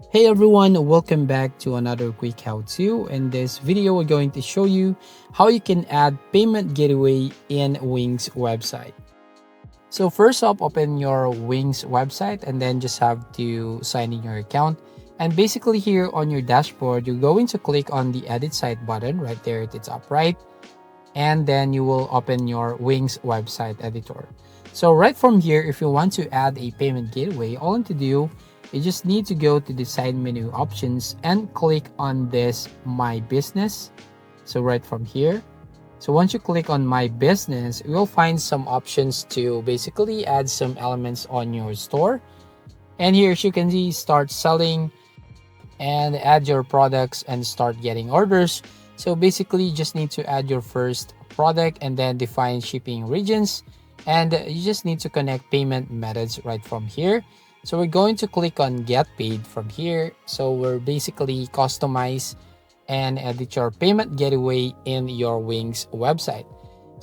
Hey everyone, welcome back to another quick how-to. In this video, we're going to show you how you can add payment gateway in Wings website. So first up, open your Wings website and then just have to sign in your account. And basically here on your dashboard, you're going to click on the edit site button right there at the top right. And then you will open your Wings website editor. So right from here, if you want to add a payment gateway, all you need to do, you just need to go to the side menu options and click on this My Business. So right from here. So once you click on My Business, you will find some options to basically add some elements on your store. And here, as you can see, start selling and add your products and start getting orders. So basically, you just need to add your first product and then define shipping regions. And you just need to connect payment methods right from here. So we're going to click on Get Paid from here. So we're basically customize and edit your payment gateway in your Wings website.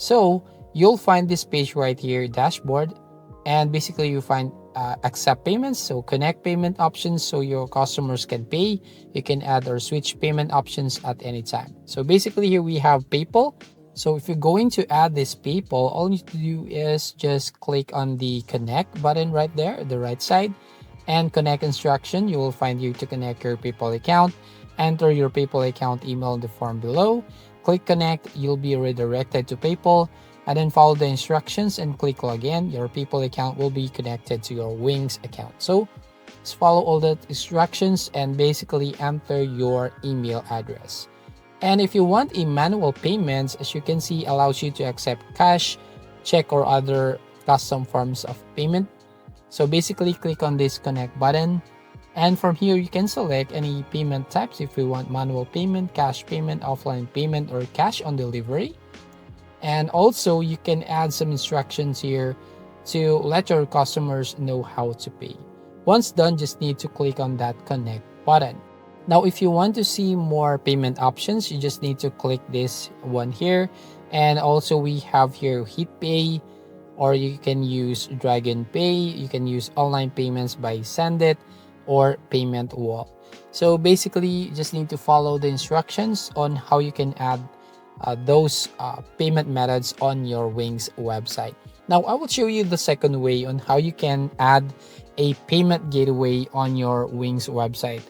So you'll find this page right here, dashboard, and basically you find accept payments, so connect payment options so your customers can pay. You can add or switch payment options at any time. So basically here we have PayPal. So if you're going to add this PayPal, all you need to do is just click on the connect button right there at the right side and connect instruction. You will find here to connect your PayPal account. Enter your PayPal account email in the form below. Click connect, you'll be redirected to PayPal, and then follow the instructions and click login. Your PayPal account will be connected to your Wings account. So just follow all the instructions and basically enter your email address. And if you want a manual payments, as you can see, allows you to accept cash, check, or other custom forms of payment. So basically click on this connect button. And from here, you can select any payment types if you want manual payment, cash payment, offline payment, or cash on delivery. And also, you can add some instructions here to let your customers know how to pay. Once done, just need to click on that connect button. Now, if you want to see more payment options, you just need to click this one here. And also, we have here HitPay, or you can use Dragon Pay. You can use online payments by Sendit or Payment Wall. So basically, you just need to follow the instructions on how you can add those payment methods on your Wings website. Now, I will show you the second way on how you can add a payment gateway on your Wings website.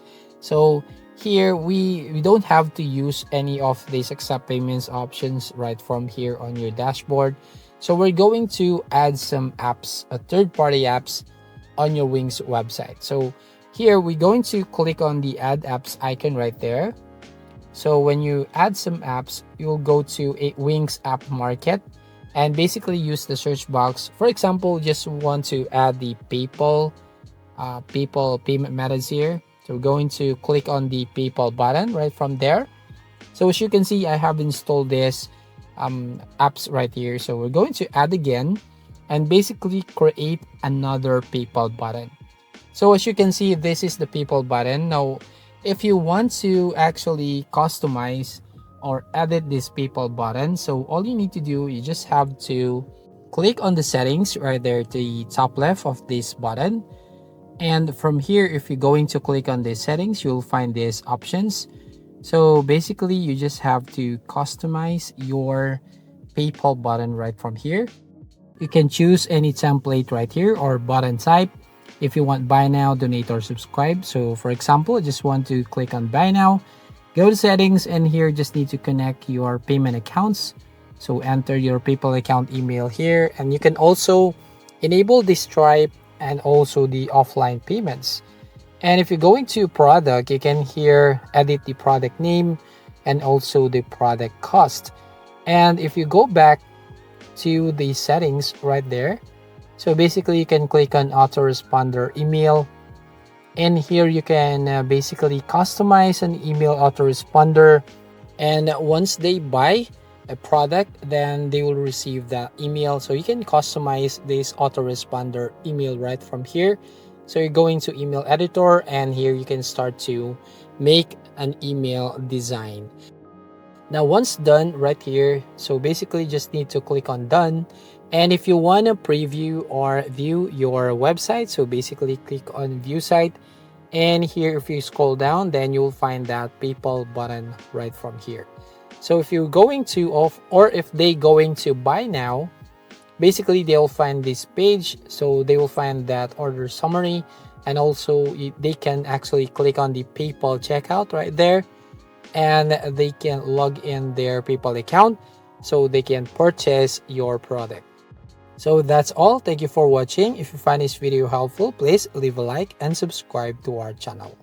So here we don't have to use any of these accept payments options right from here on your dashboard. So we're going to add some apps, third-party apps on your Wings website. So here we're going to click on the add apps icon right there. So when you add some apps, you'll go to a Wings app market and basically use the search box. For example, just want to add the PayPal payment methods here. So we're going to click on the PayPal button right from there. So as you can see, I have installed this apps right here. So we're going to add again and basically create another PayPal button. So as you can see, this is the PayPal button. Now, if you want to actually customize or edit this PayPal button, so all you need to do, you just have to click on the settings right there at the top left of this button. And from here, if you're going to click on the settings, you'll find these options. So basically, you just have to customize your PayPal button right from here. You can choose any template right here or button type. If you want buy now, donate, or subscribe. So for example, I just want to click on buy now, go to settings, and here just need to connect your payment accounts. So enter your PayPal account email here, and you can also enable the Stripe and also the offline payments. And if you go into product, you can here edit the product name and also the product cost. And if you go back to the settings right there, so basically you can click on autoresponder email, and here you can basically customize an email autoresponder, and once they buy a product, then they will receive that email. So you can customize this autoresponder email right from here. So you're going to email editor, and here you can start to make an email design. Now once done right here, so basically just need to click on done. And if you want to preview or view your website, so basically click on view site, And here, if you scroll down, then you'll find that PayPal button right from here. So if you're going to off, or if they going to buy now, basically they'll find this page. So they will find that order summary, and also they can actually click on the PayPal checkout right there, and they can log in their PayPal account so they can purchase your product. So that's all. Thank you for watching. If you find this video helpful, please leave a like and subscribe to our channel.